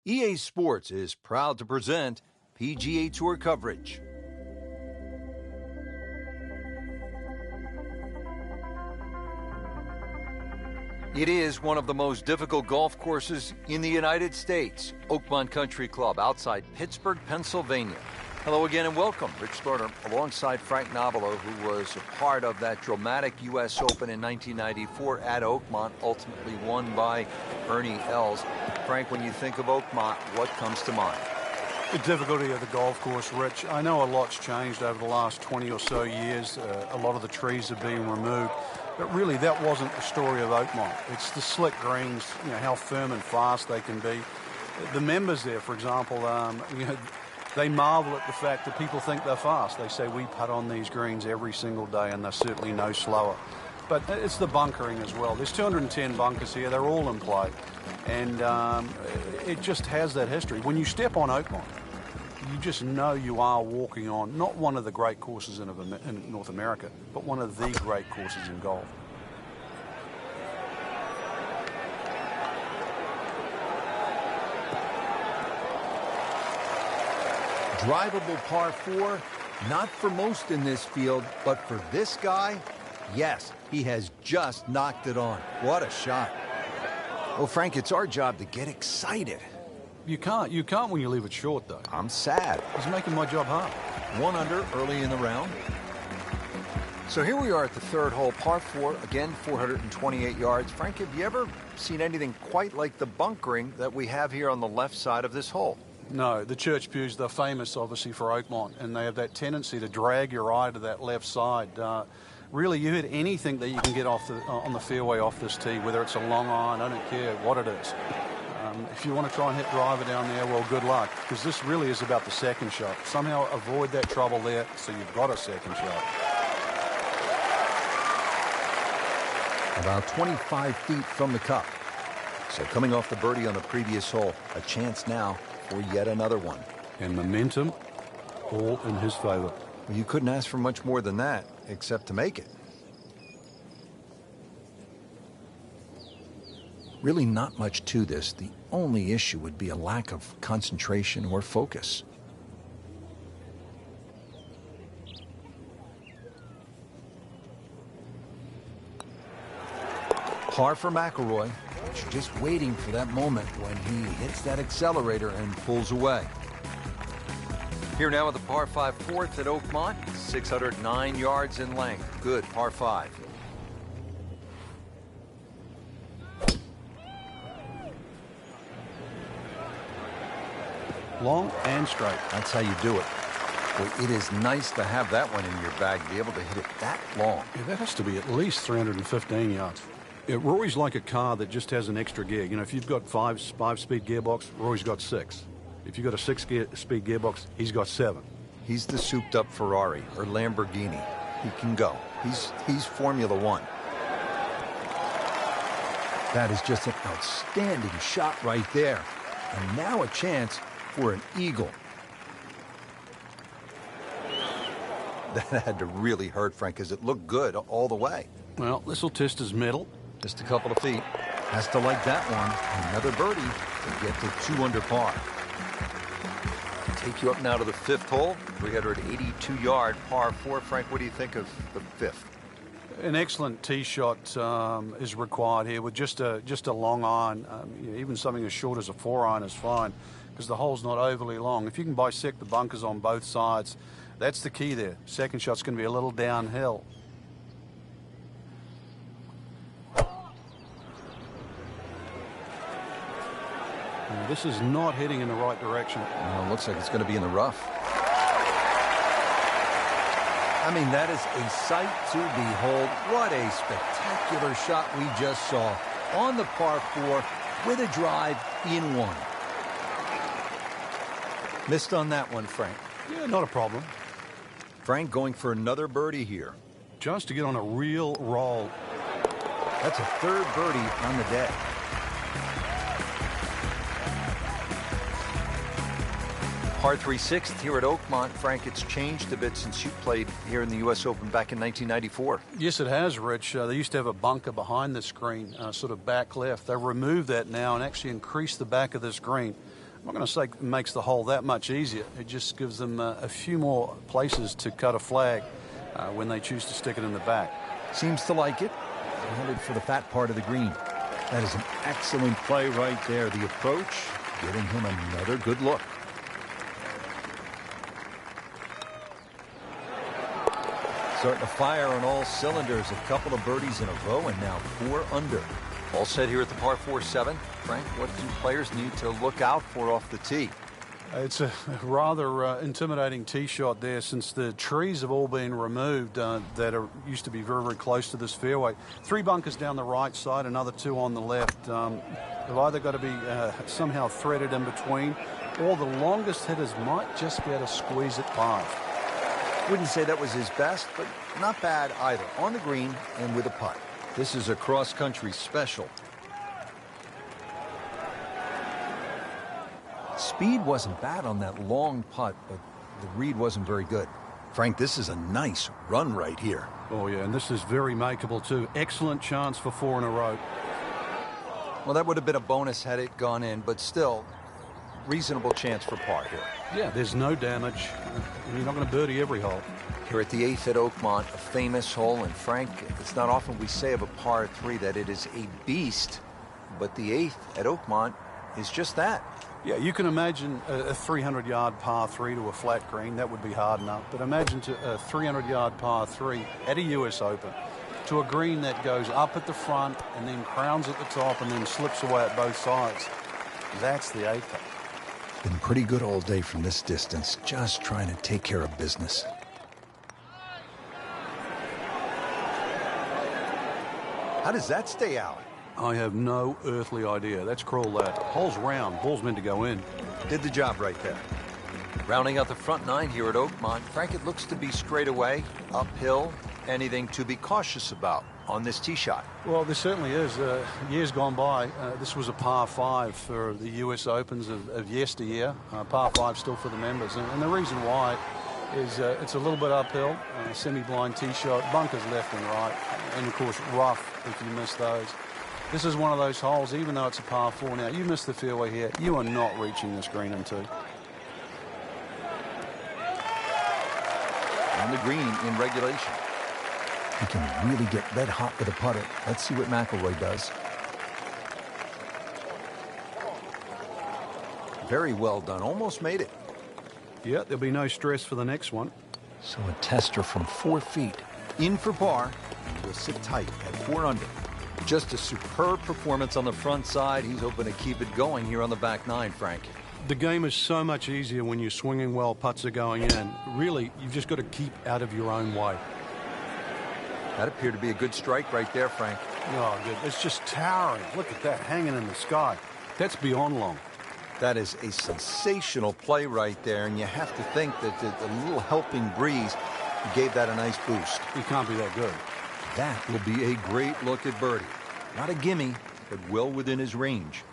EA Sports is proud to present PGA Tour coverage. It is one of the most difficult golf courses in the United States, Oakmont Country Club outside Pittsburgh, Pennsylvania. Hello again and welcome. Rich Thorner alongside Frank Nobilo, who was a part of that dramatic U.S. Open in 1994 at Oakmont, ultimately won by Ernie Els. Frank, when you think of Oakmont, what comes to mind? The difficulty of the golf course, Rich. I know a lot's changed over the last 20 or so years. A lot of the trees have been removed. But really, that wasn't the story of Oakmont. It's the slick greens, how firm and fast they can be. The members there, for example, they marvel at the fact that people think they're fast. They say we putt on these greens every single day, and they're certainly no slower. But it's the bunkering as well. There's 210 bunkers here. They're all in play. And it just has that history. When you step on Oakmont, you just know you are walking on not one of the great courses in North America, but one of the great courses in golf. Drivable par 4, not for most in this field, but for this guy, yes, he has just knocked it on. What a shot. Well, Frank, it's our job to get excited. You can't when you leave it short, though. I'm sad. He's making my job hard. 1 under early in the round. So here we are at the third hole, par 4, again 428 yards. Frank, have you ever seen anything quite like the bunkering that we have here on the left side of this hole? No, the church pews, they're famous, obviously, for Oakmont, and they have that tendency to drag your eye to that left side. Really, you hit anything that you can get on the fairway off this tee, whether it's a long iron, I don't care what it is. If you want to try and hit driver down there, well, good luck, because this really is about the second shot. Somehow avoid that trouble there so you've got a second shot. About 25 feet from the cup. So coming off the birdie on the previous hole, a chance now for yet another one. And momentum all in his favor. Well, you couldn't ask for much more than that, except to make it. Really not much to this. The only issue would be a lack of concentration or focus. Par for McIlroy. Just waiting for that moment when he hits that accelerator and pulls away. Here now with the par 5 fourth at Oakmont, 609 yards in length. Good par 5. Long and straight. That's how you do it. Well, it is nice to have that one in your bag, to be able to hit it that long. Yeah, that has to be at least 315 yards. Yeah, Rory's like a car that just has an extra gear. If you've got five-speed gearbox, Rory's got 6. If you've got a 6-speed gearbox, he's got 7. He's the souped-up Ferrari or Lamborghini. He can go. He's Formula One. That is just an outstanding shot right there. And now a chance for an eagle. That had to really hurt, Frank, because it looked good all the way. Well, this will test his mettle. Just a couple of feet. Has to like that one. Another birdie to get to 2 under par. Take you up now to the 5th hole. 382-yard par 4. Frank, what do you think of the 5th? An excellent tee shot is required here with just a long iron. Even something as short as a 4-iron is fine because the hole's not overly long. If you can bisect the bunkers on both sides, that's the key there. Second shot's going to be a little downhill. This is not heading in the right direction. It looks like it's going to be in the rough. I mean, that is a sight to behold. What a spectacular shot we just saw on the par 4 with a drive in 1. Missed on that one, Frank. Yeah, not a problem. Frank going for another birdie here. Just to get on a real roll. That's a 3rd birdie on the day. Par 3 6th here at Oakmont. Frank, it's changed a bit since you played here in the U.S. Open back in 1994. Yes, it has, Rich. They used to have a bunker behind the screen, sort of back left. They removed that now and actually increased the back of this green. I'm not going to say it makes the hole that much easier. It just gives them a few more places to cut a flag when they choose to stick it in the back. Seems to like it. Headed for the fat part of the green. That is an excellent play right there. The approach, giving him another good look. Starting to fire on all cylinders. A couple of birdies in a row and now 4 under. All set here at the par 4-7. Frank, what do players need to look out for off the tee? It's a rather intimidating tee shot there, since the trees have all been removed that used to be very, very close to this fairway. 3 bunkers down the right side, another 2 on the left. They've either got to be somehow threaded in between, or the longest hitters might just be able to squeeze it past. Wouldn't say that was his best, but not bad either. On the green and with a putt. This is a cross-country special. Speed wasn't bad on that long putt, but the read wasn't very good. Frank, this is a nice run right here. Oh, yeah, and this is very makeable, too. Excellent chance for 4 in a row. Well, that would have been a bonus had it gone in, but still, reasonable chance for par here. Yeah, there's no damage, and you're not going to birdie every hole. Here at the 8th at Oakmont, a famous hole, and Frank, it's not often we say of a par 3 that it is a beast, but the 8th at Oakmont is just that. Yeah, you can imagine a 300-yard par 3 to a flat green. That would be hard enough. But imagine a 300-yard par 3 at a U.S. Open to a green that goes up at the front and then crowns at the top and then slips away at both sides. That's the 8th. Been pretty good all day from this distance, just trying to take care of business. How does that stay out? I have no earthly idea. Let's crawl that. Hole's round. Ball's meant to go in. Did the job right there. Rounding out the front 9 here at Oakmont, Frank, it looks to be straight away, uphill. Anything to be cautious about on this tee shot? Well, there certainly is. Years gone by, this was a par 5 for the U.S. Opens of yesteryear. Par 5 still for the members. And the reason why is it's a little bit uphill, semi-blind tee shot, bunkers left and right, and of course rough if you miss those. This is one of those holes, even though it's a par 4 now, you miss the fairway here, you are not reaching this green in 2. On the green in regulation. He can really get red hot with a putter. Let's see what McIlroy does. Very well done. Almost made it. Yeah, there'll be no stress for the next one. So a tester from 4 feet. In for par. And will sit tight at 4 under. Just a superb performance on the front side. He's hoping to keep it going here on the back 9, Frank. The game is so much easier when you're swinging well, putts are going in. Really, you've just got to keep out of your own way. That appeared to be a good strike right there, Frank. Oh, good. It's just towering. Look at that, hanging in the sky. That's beyond long. That is a sensational play right there, and you have to think that the little helping breeze gave that a nice boost. He can't be that good. That will be a great look at birdie. Not a gimme, but well within his range.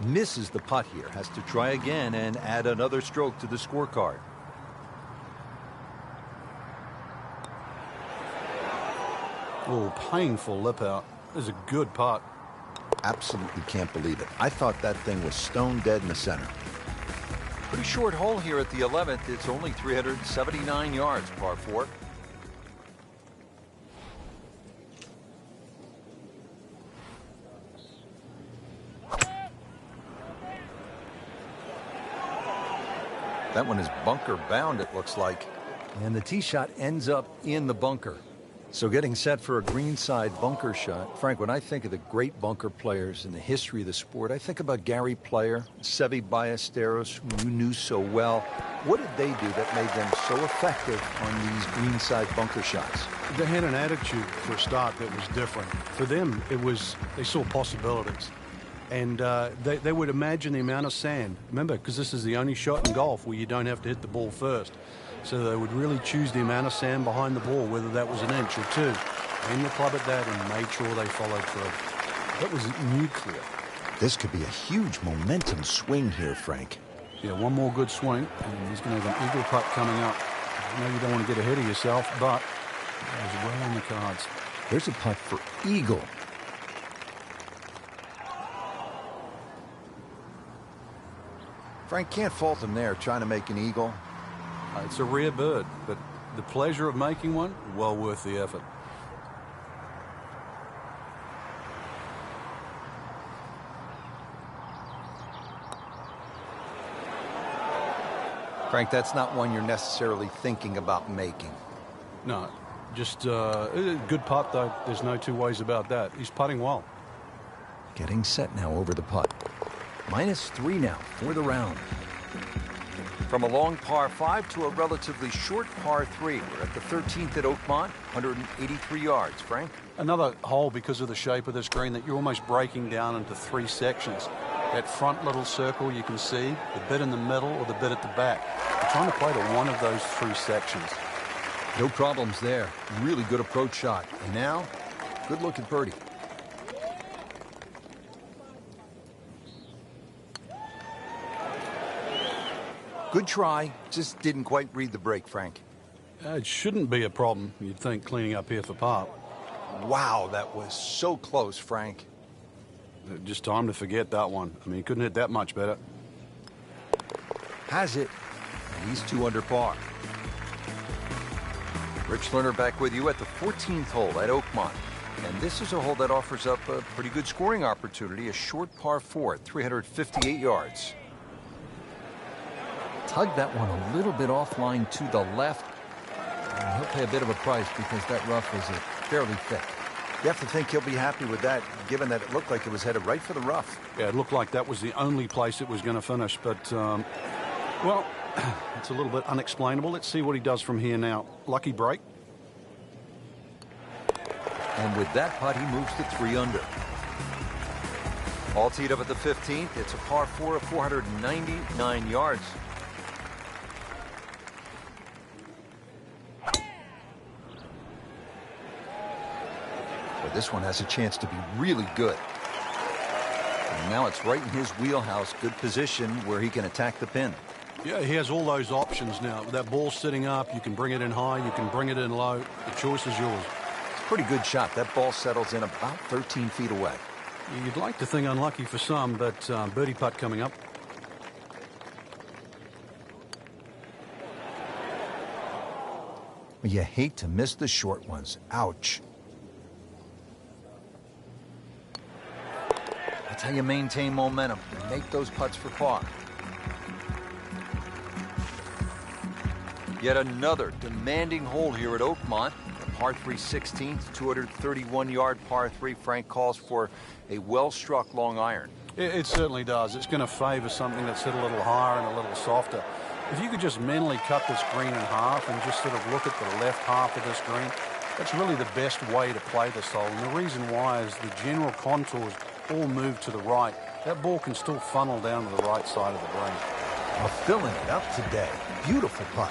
Misses the putt here. Has to try again and add another stroke to the scorecard. Oh, painful lip out. This is a good putt. Absolutely can't believe it. I thought that thing was stone dead in the center. Pretty short hole here at the 11th. It's only 379 yards, par 4. That one is bunker bound, it looks like. And the tee shot ends up in the bunker. So getting set for a greenside bunker shot. Frank, when I think of the great bunker players in the history of the sport, I think about Gary Player, Seve Ballesteros, who you knew so well. What did they do that made them so effective on these greenside bunker shots? They had an attitude for a start that was different. For them, it was, they saw possibilities. And they would imagine the amount of sand. Remember, because this is the only shot in golf where you don't have to hit the ball first. So they would really choose the amount of sand behind the ball, whether that was 1 inch or 2. Aim the club at that and made sure they followed through. That was nuclear. This could be a huge momentum swing here, Frank. Yeah, one more good swing, and he's going to have an eagle putt coming up. I know you don't want to get ahead of yourself, but that was well on the cards. There's a putt for eagle. Frank, can't fault him there, trying to make an eagle. It's a rare bird, but the pleasure of making one, well worth the effort. Frank, that's not one you're necessarily thinking about making. No, just a good putt, though. There's no two ways about that. He's putting well. Getting set now over the putt. -3 now for the round. From a long par 5 to a relatively short par 3. We're at the 13th at Oakmont, 183 yards. Frank? Another hole, because of the shape of this green, that you're almost breaking down into 3 sections. That front little circle you can see, the bit in the middle or the bit at the back. You're trying to play to one of those 3 sections. No problems there. Really good approach shot. And now, good look at birdie. Good try, just didn't quite read the break, Frank. It shouldn't be a problem, you'd think, cleaning up here for par. Wow, that was so close, Frank. Just time to forget that one. I mean, he couldn't hit that much better. Has it. And he's 2 under par. Rich Lerner back with you at the 14th hole at Oakmont. And this is a hole that offers up a pretty good scoring opportunity, a short par 4, 358 yards. Tugged that one a little bit offline to the left. And he'll pay a bit of a price because that rough is fairly thick. You have to think he'll be happy with that, given that it looked like it was headed right for the rough. Yeah, it looked like that was the only place it was going to finish. But, well, it's a little bit unexplainable. Let's see what he does from here now. Lucky break. And with that putt, he moves to 3 under. All teed up at the 15th. It's a par 4 of 499 yards. This one has a chance to be really good. And now it's right in his wheelhouse. Good position where he can attack the pin. Yeah, he has all those options now. With that ball sitting up, you can bring it in high, you can bring it in low. The choice is yours. It's a pretty good shot. That ball settles in about 13 feet away. You'd like to think unlucky for some, but birdie putt coming up. You hate to miss the short ones. Ouch. That's how you maintain momentum and make those putts for par. Yet another demanding hole here at Oakmont. A par 3 16th, 231-yard par 3. Frank calls for a well-struck long iron. It certainly does. It's going to favor something that's hit a little higher and a little softer. If you could just mentally cut this green in half and just sort of look at the left half of this green, that's really the best way to play this hole. And the reason why is the general contours all move to the right. That ball can still funnel down to the right side of the green. Well, filling it up today. Beautiful putt.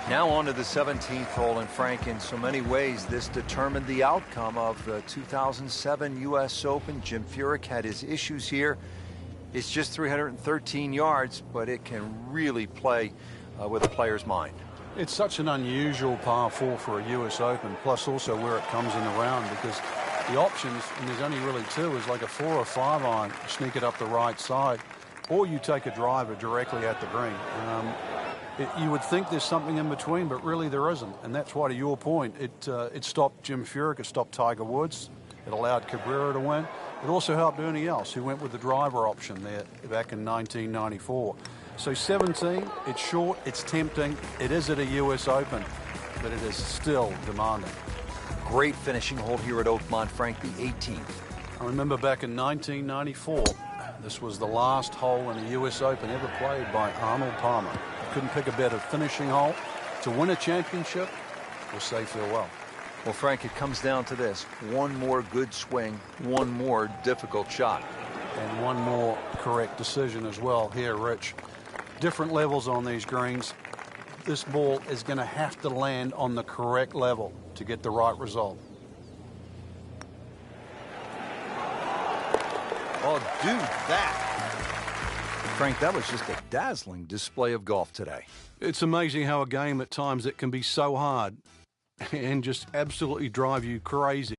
Now on to the 17th hole, and Frank, in so many ways, this determined the outcome of the 2007 U.S. Open. Jim Furyk had his issues here. It's just 313 yards, but it can really play with a player's mind. It's such an unusual par 4 for a U.S. Open, plus also where it comes in the round, because the options, and there's only really 2, is like a 4 or 5 iron, sneak it up the right side, or you take a driver directly at the green. You would think there's something in between, but really there isn't. And that's why, to your point, it stopped Jim Furyk, it stopped Tiger Woods, it allowed Cabrera to win. It also helped Ernie Els, who went with the driver option there back in 1994. So 17, it's short, it's tempting, it is at a U.S. Open, but it is still demanding. Great finishing hole here at Oakmont, Frank, the 18th. I remember back in 1994, this was the last hole in a U.S. Open ever played by Arnold Palmer. Couldn't pick a better finishing hole to win a championship or say farewell. Well, Frank, it comes down to this. One more good swing, one more difficult shot. And one more correct decision as well here, Rich. Different levels on these greens. This ball is going to have to land on the correct level to get the right result. Oh, do that. Frank, that was just a dazzling display of golf today. It's amazing how a game at times it can be so hard and just absolutely drive you crazy.